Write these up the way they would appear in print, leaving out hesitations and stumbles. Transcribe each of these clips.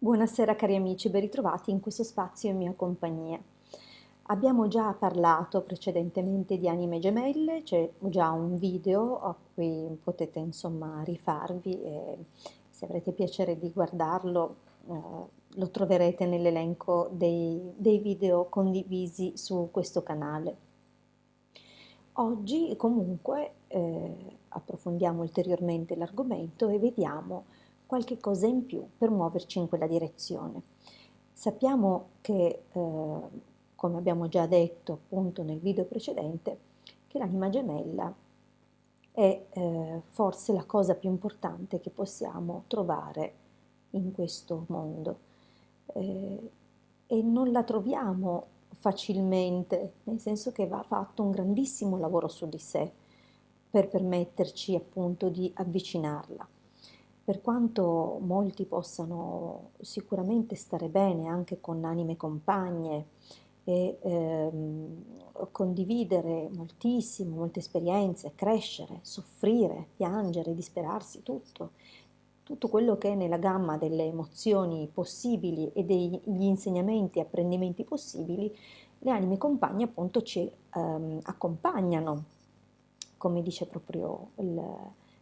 Buonasera cari amici, ben ritrovati in questo spazio in mia compagnia. Abbiamo già parlato precedentemente di anime gemelle, c'è già un video a cui potete insomma rifarvi e se avrete piacere di guardarlo lo troverete nell'elenco dei video condivisi su questo canale. Oggi comunque approfondiamo ulteriormente l'argomento e vediamo qualche cosa in più per muoverci in quella direzione. Sappiamo che, come abbiamo già detto appunto nel video precedente, che l'anima gemella è forse la cosa più importante che possiamo trovare in questo mondo. E non la troviamo facilmente, nel senso che va fatto un grandissimo lavoro su di sé per permetterci appunto di avvicinarla. Per quanto molti possano sicuramente stare bene anche con anime compagne e condividere moltissimo, molte esperienze, crescere, soffrire, piangere, disperarsi, tutto quello che è nella gamma delle emozioni possibili e degli insegnamenti e apprendimenti possibili, le anime compagne appunto ci accompagnano, come dice proprio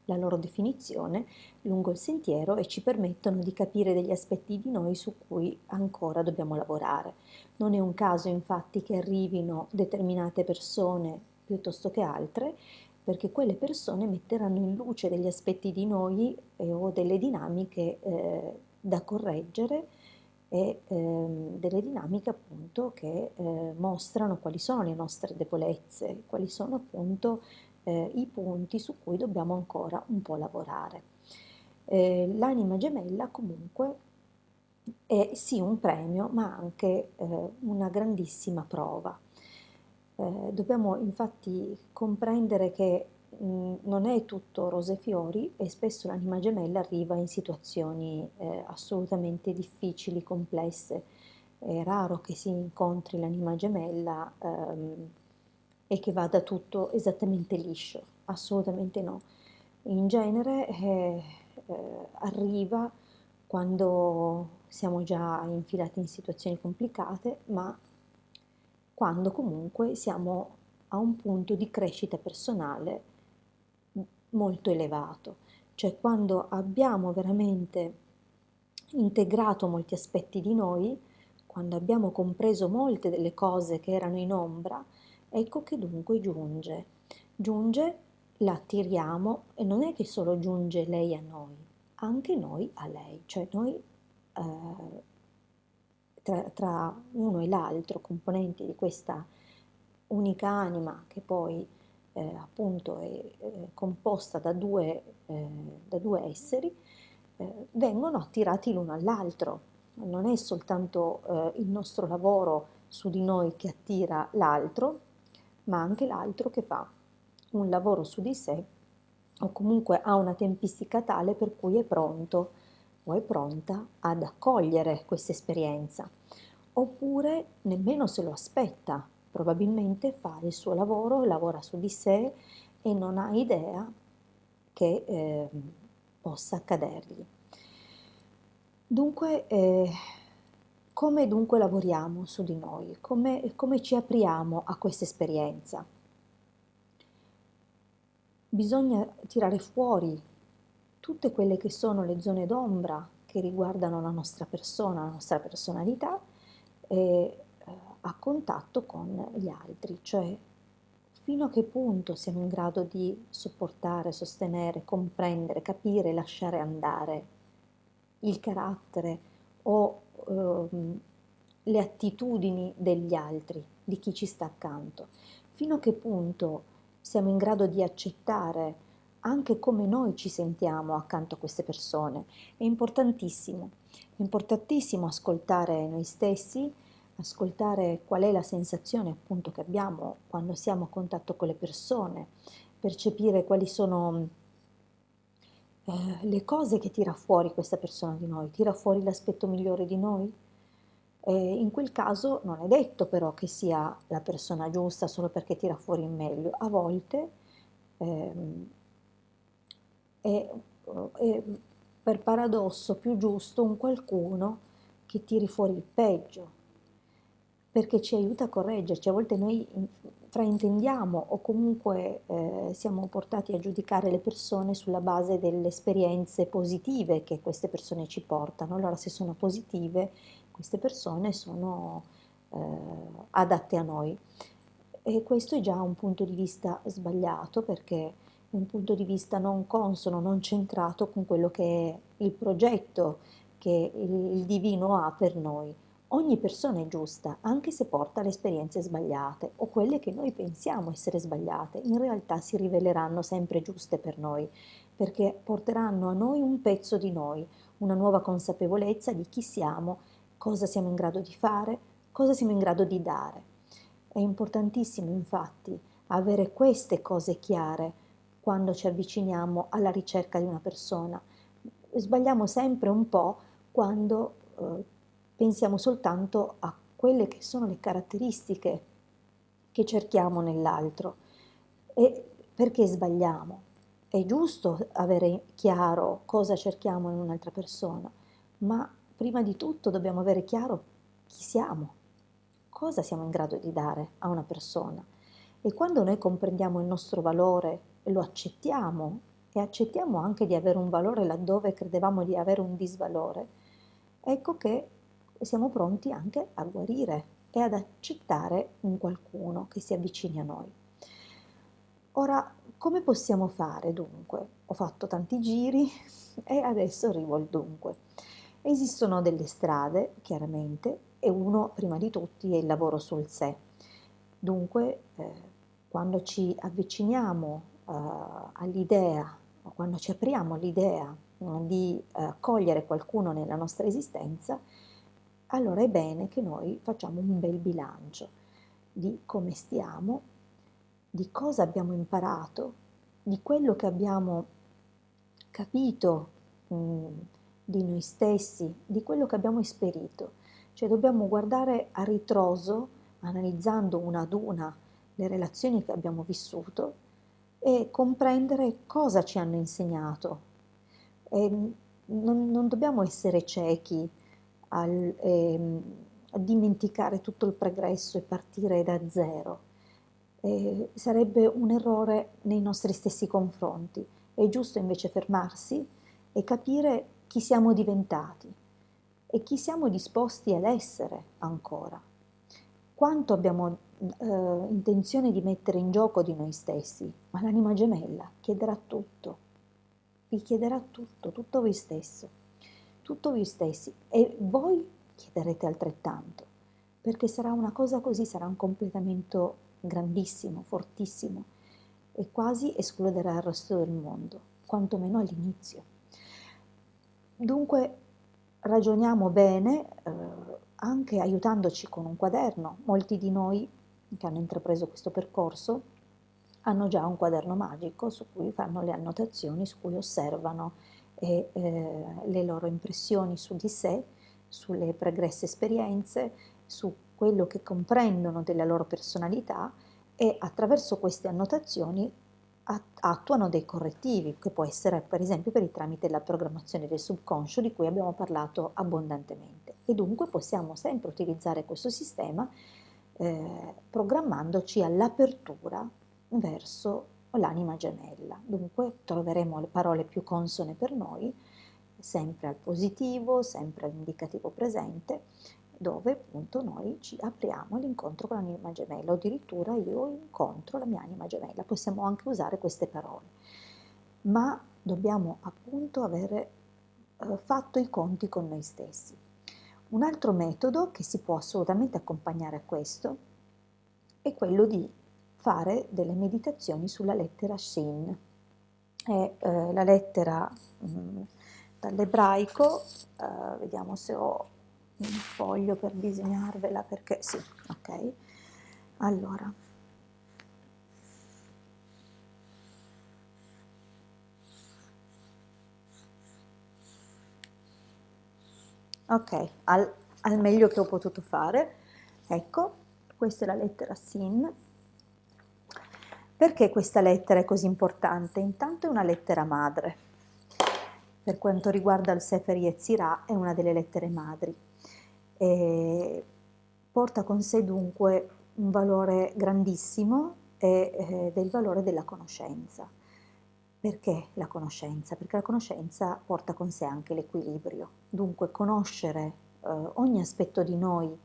la loro definizione, lungo il sentiero e ci permettono di capire degli aspetti di noi su cui ancora dobbiamo lavorare. Non è un caso infatti che arrivino determinate persone piuttosto che altre, perché quelle persone metteranno in luce degli aspetti di noi o delle dinamiche da correggere e delle dinamiche appunto che mostrano quali sono le nostre debolezze, quali sono appunto i punti su cui dobbiamo ancora un po' lavorare. L'anima gemella comunque è sì un premio, ma anche una grandissima prova. Dobbiamo infatti comprendere che non è tutto rose e fiori e spesso l'anima gemella arriva in situazioni assolutamente difficili, complesse. È raro che si incontri l'anima gemella e che vada tutto esattamente liscio, assolutamente no. In genere arriva quando siamo già infilati in situazioni complicate, ma quando comunque siamo a un punto di crescita personale molto elevato, cioè quando abbiamo veramente integrato molti aspetti di noi, quando abbiamo compreso molte delle cose che erano in ombra, ecco che dunque giunge. Giunge, la attiriamo e non è che solo giunge lei a noi, anche noi a lei, cioè noi tra uno e l'altro componenti di questa unica anima che poi appunto è composta da due esseri, vengono attirati l'uno all'altro. Non è soltanto il nostro lavoro su di noi che attira l'altro, ma anche l'altro che fa un lavoro su di sé o comunque ha una tempistica tale per cui è pronto o è pronta ad accogliere questa esperienza, oppure nemmeno se lo aspetta, probabilmente fa il suo lavoro, lavora su di sé e non ha idea che possa accadergli. Dunque, come dunque lavoriamo su di noi? Come ci apriamo a questa esperienza? Bisogna tirare fuori tutte quelle che sono le zone d'ombra che riguardano la nostra persona, la nostra personalità a contatto con gli altri, cioè fino a che punto siamo in grado di sopportare, sostenere, comprendere, capire, lasciare andare il carattere o le attitudini degli altri, di chi ci sta accanto, fino a che punto siamo in grado di accettare anche come noi ci sentiamo accanto a queste persone. È importantissimo ascoltare noi stessi, ascoltare qual è la sensazione appunto che abbiamo quando siamo a contatto con le persone, percepire quali sono le cose che tira fuori questa persona di noi, tira fuori l'aspetto migliore di noi. In quel caso non è detto però che sia la persona giusta solo perché tira fuori il meglio, a volte ehm, è, è per paradosso più giusto un qualcuno che tiri fuori il peggio, perché ci aiuta a correggerci. A volte noi fraintendiamo o comunque siamo portati a giudicare le persone sulla base delle esperienze positive che queste persone ci portano. Allora, se sono positive, queste persone sono adatte a noi. E questo è già un punto di vista sbagliato, perché è un punto di vista non consono, non centrato con quello che è il progetto che il divino ha per noi. Ogni persona è giusta, anche se porta le esperienze sbagliate o quelle che noi pensiamo essere sbagliate, in realtà si riveleranno sempre giuste per noi, perché porteranno a noi un pezzo di noi, una nuova consapevolezza di chi siamo, cosa siamo in grado di fare, cosa siamo in grado di dare. È importantissimo, infatti, avere queste cose chiare quando ci avviciniamo alla ricerca di una persona. Sbagliamo sempre un po' quando pensiamo soltanto a quelle che sono le caratteristiche che cerchiamo nell'altro. E perché sbagliamo? È giusto avere chiaro cosa cerchiamo in un'altra persona, ma prima di tutto dobbiamo avere chiaro chi siamo, cosa siamo in grado di dare a una persona. E quando noi comprendiamo il nostro valore e lo accettiamo, e accettiamo anche di avere un valore laddove credevamo di avere un disvalore, ecco che siamo pronti anche a guarire e ad accettare un qualcuno che si avvicini a noi. Ora, come possiamo fare dunque? Ho fatto tanti giri e adesso arrivo al dunque. Esistono delle strade, chiaramente, e uno, prima di tutti, è il lavoro sul sé. Dunque, quando ci avviciniamo all'idea, o quando ci apriamo all'idea di accogliere qualcuno nella nostra esistenza, allora è bene che noi facciamo un bel bilancio di come stiamo, di cosa abbiamo imparato, di quello che abbiamo capito di noi stessi, di quello che abbiamo esperito. Cioè dobbiamo guardare a ritroso, analizzando una ad una le relazioni che abbiamo vissuto e comprendere cosa ci hanno insegnato. E non dobbiamo essere ciechi a dimenticare tutto il pregresso e partire da zero. Sarebbe un errore nei nostri stessi confronti. È giusto invece fermarsi e capire chi siamo diventati e chi siamo disposti ad essere ancora. Quanto abbiamo intenzione di mettere in gioco di noi stessi, ma l'anima gemella chiederà tutto, vi chiederà tutto, tutto voi stessi, e voi chiederete altrettanto, perché sarà una cosa così, sarà un completamento grandissimo, fortissimo, e quasi escluderà il resto del mondo, quantomeno all'inizio. Dunque ragioniamo bene, anche aiutandoci con un quaderno. Molti di noi che hanno intrapreso questo percorso hanno già un quaderno magico su cui fanno le annotazioni, su cui osservano le loro impressioni su di sé, sulle pregresse esperienze, su quello che comprendono della loro personalità, e attraverso queste annotazioni attuano dei correttivi, che può essere per esempio per il tramite della programmazione del subconscio, di cui abbiamo parlato abbondantemente. E dunque possiamo sempre utilizzare questo sistema programmandoci all'apertura verso l'anima gemella. Dunque troveremo le parole più consone per noi, sempre al positivo, sempre all'indicativo presente, dove appunto noi ci apriamo all'incontro con l'anima gemella, o addirittura io incontro la mia anima gemella. Possiamo anche usare queste parole, ma dobbiamo appunto avere fatto i conti con noi stessi. Un altro metodo che si può assolutamente accompagnare a questo è quello di fare delle meditazioni sulla lettera Shin. È la lettera dall'ebraico, vediamo se ho un foglio per disegnarvela, perché sì, ok. Allora, ok, al meglio che ho potuto fare. Ecco, questa è la lettera Sin. Perché questa lettera è così importante? Intanto è una lettera madre. Per quanto riguarda il Sefer Yetzirah, è una delle lettere madri. E porta con sé dunque un valore grandissimo del valore della conoscenza. Perché la conoscenza? Perché la conoscenza porta con sé anche l'equilibrio. Dunque conoscere ogni aspetto di noi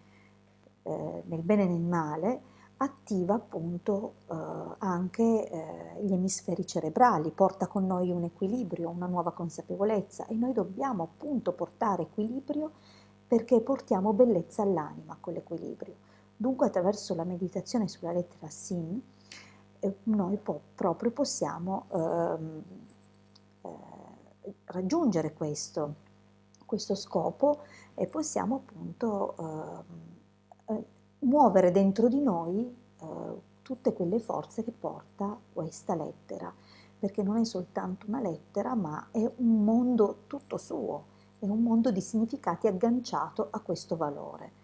nel bene e nel male attiva appunto anche gli emisferi cerebrali, porta con noi un equilibrio, una nuova consapevolezza e noi dobbiamo appunto portare equilibrio perché portiamo bellezza all'anima con l'equilibrio. Dunque attraverso la meditazione sulla lettera Sin noi proprio possiamo raggiungere questo scopo e possiamo appunto muovere dentro di noi tutte quelle forze che porta questa lettera, perché non è soltanto una lettera, ma è un mondo tutto suo, è un mondo di significati agganciato a questo valore,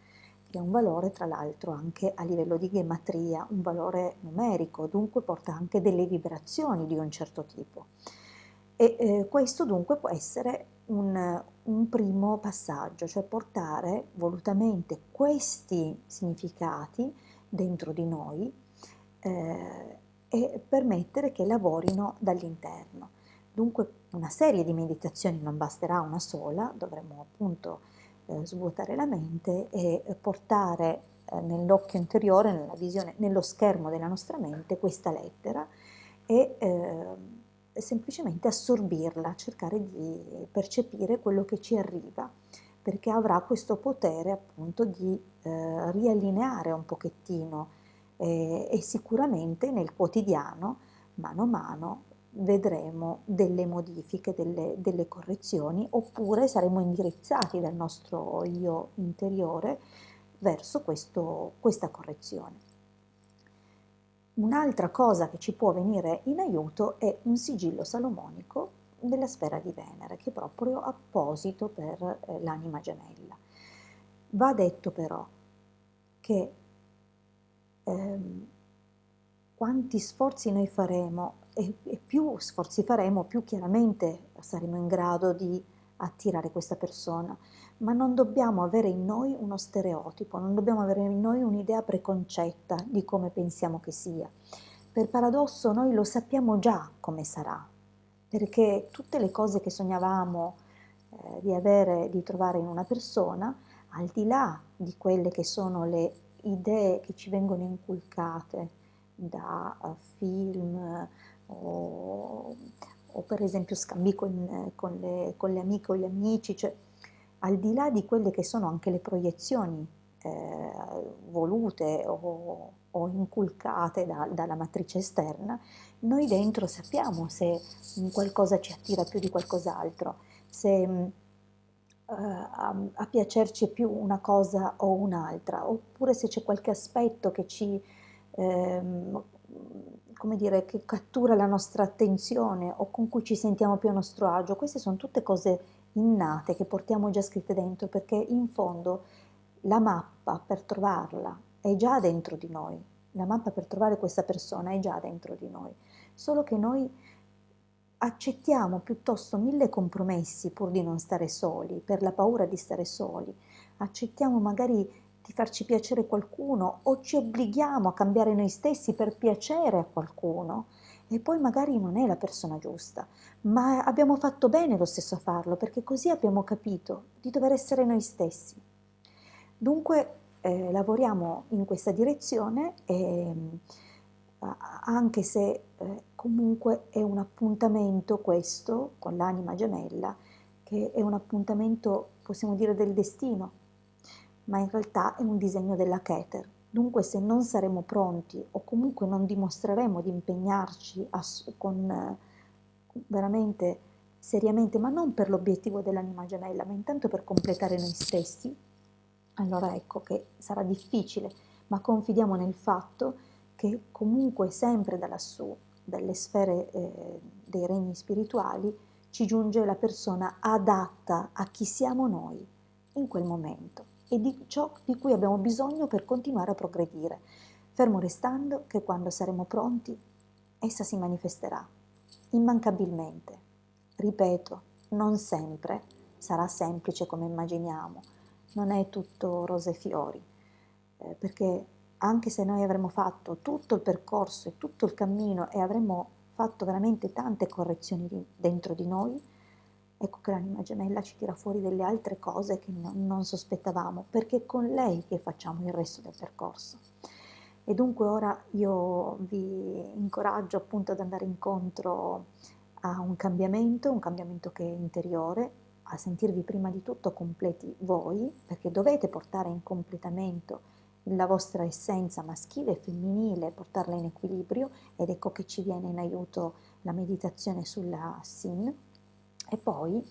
che è un valore tra l'altro anche a livello di gematria, un valore numerico, dunque porta anche delle vibrazioni di un certo tipo. E questo dunque può essere un primo passaggio, cioè portare volutamente questi significati dentro di noi e permettere che lavorino dall'interno. Dunque una serie di meditazioni, non basterà una sola, dovremmo appunto svuotare la mente e portare nell'occhio interiore, nella visione, nello schermo della nostra mente questa lettera e semplicemente assorbirla, cercare di percepire quello che ci arriva, perché avrà questo potere appunto di riallineare un pochettino e sicuramente nel quotidiano, mano a mano, vedremo delle modifiche, delle correzioni, oppure saremo indirizzati dal nostro io interiore verso questa correzione. Un'altra cosa che ci può venire in aiuto è un sigillo salomonico della sfera di Venere, che è proprio apposito per l'anima gemella. Va detto però che quanti sforzi noi faremo e più sforzi faremo, più chiaramente saremo in grado di attirare questa persona, ma non dobbiamo avere in noi uno stereotipo, non dobbiamo avere in noi un'idea preconcetta di come pensiamo che sia. Per paradosso noi lo sappiamo già come sarà, perché tutte le cose che sognavamo di trovare in una persona, al di là di quelle che sono le idee che ci vengono inculcate da film o per esempio scambi con le amiche o gli amici, cioè al di là di quelle che sono anche le proiezioni volute o inculcate dalla matrice esterna, noi dentro sappiamo se qualcosa ci attira più di qualcos'altro, se a piacerci più una cosa o un'altra, oppure se c'è qualche aspetto che ci, come dire, che cattura la nostra attenzione o con cui ci sentiamo più a nostro agio. Queste sono tutte cose innate che portiamo già scritte dentro, perché in fondo la mappa per trovarla è già dentro di noi, la mappa per trovare questa persona è già dentro di noi, solo che noi accettiamo piuttosto mille compromessi pur di non stare soli, per la paura di stare soli, accettiamo magari di farci piacere qualcuno o ci obblighiamo a cambiare noi stessi per piacere a qualcuno e poi magari non è la persona giusta, ma abbiamo fatto bene lo stesso a farlo perché così abbiamo capito di dover essere noi stessi. Dunque lavoriamo in questa direzione e anche se comunque è un appuntamento questo con l'anima gemella, che è un appuntamento, possiamo dire, del destino, ma in realtà è un disegno della Keter. Dunque se non saremo pronti o comunque non dimostreremo di impegnarci veramente seriamente, ma non per l'obiettivo dell'anima gemella, ma intanto per completare noi stessi, allora ecco che sarà difficile, ma confidiamo nel fatto che comunque sempre da lassù, dalle sfere dei regni spirituali, ci giunge la persona adatta a chi siamo noi in quel momento e di ciò di cui abbiamo bisogno per continuare a progredire, fermo restando che quando saremo pronti essa si manifesterà immancabilmente. Ripeto, non sempre sarà semplice come immaginiamo, non è tutto rose e fiori, perché anche se noi avremmo fatto tutto il percorso e tutto il cammino e avremmo fatto veramente tante correzioni dentro di noi, ecco che l'anima gemella ci tira fuori delle altre cose che non sospettavamo, perché è con lei che facciamo il resto del percorso. E dunque ora io vi incoraggio appunto ad andare incontro a un cambiamento che è interiore, a sentirvi prima di tutto completi voi, perché dovete portare in completamento la vostra essenza maschile e femminile, portarla in equilibrio, ed ecco che ci viene in aiuto la meditazione sulla Sin, e poi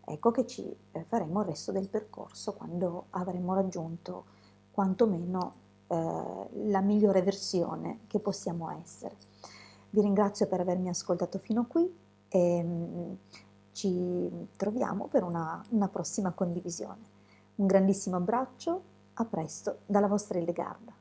ecco che ci faremo il resto del percorso quando avremo raggiunto quantomeno la migliore versione che possiamo essere. Vi ringrazio per avermi ascoltato fino a qui e ci troviamo per una prossima condivisione. Un grandissimo abbraccio, a presto dalla vostra Hildegarda.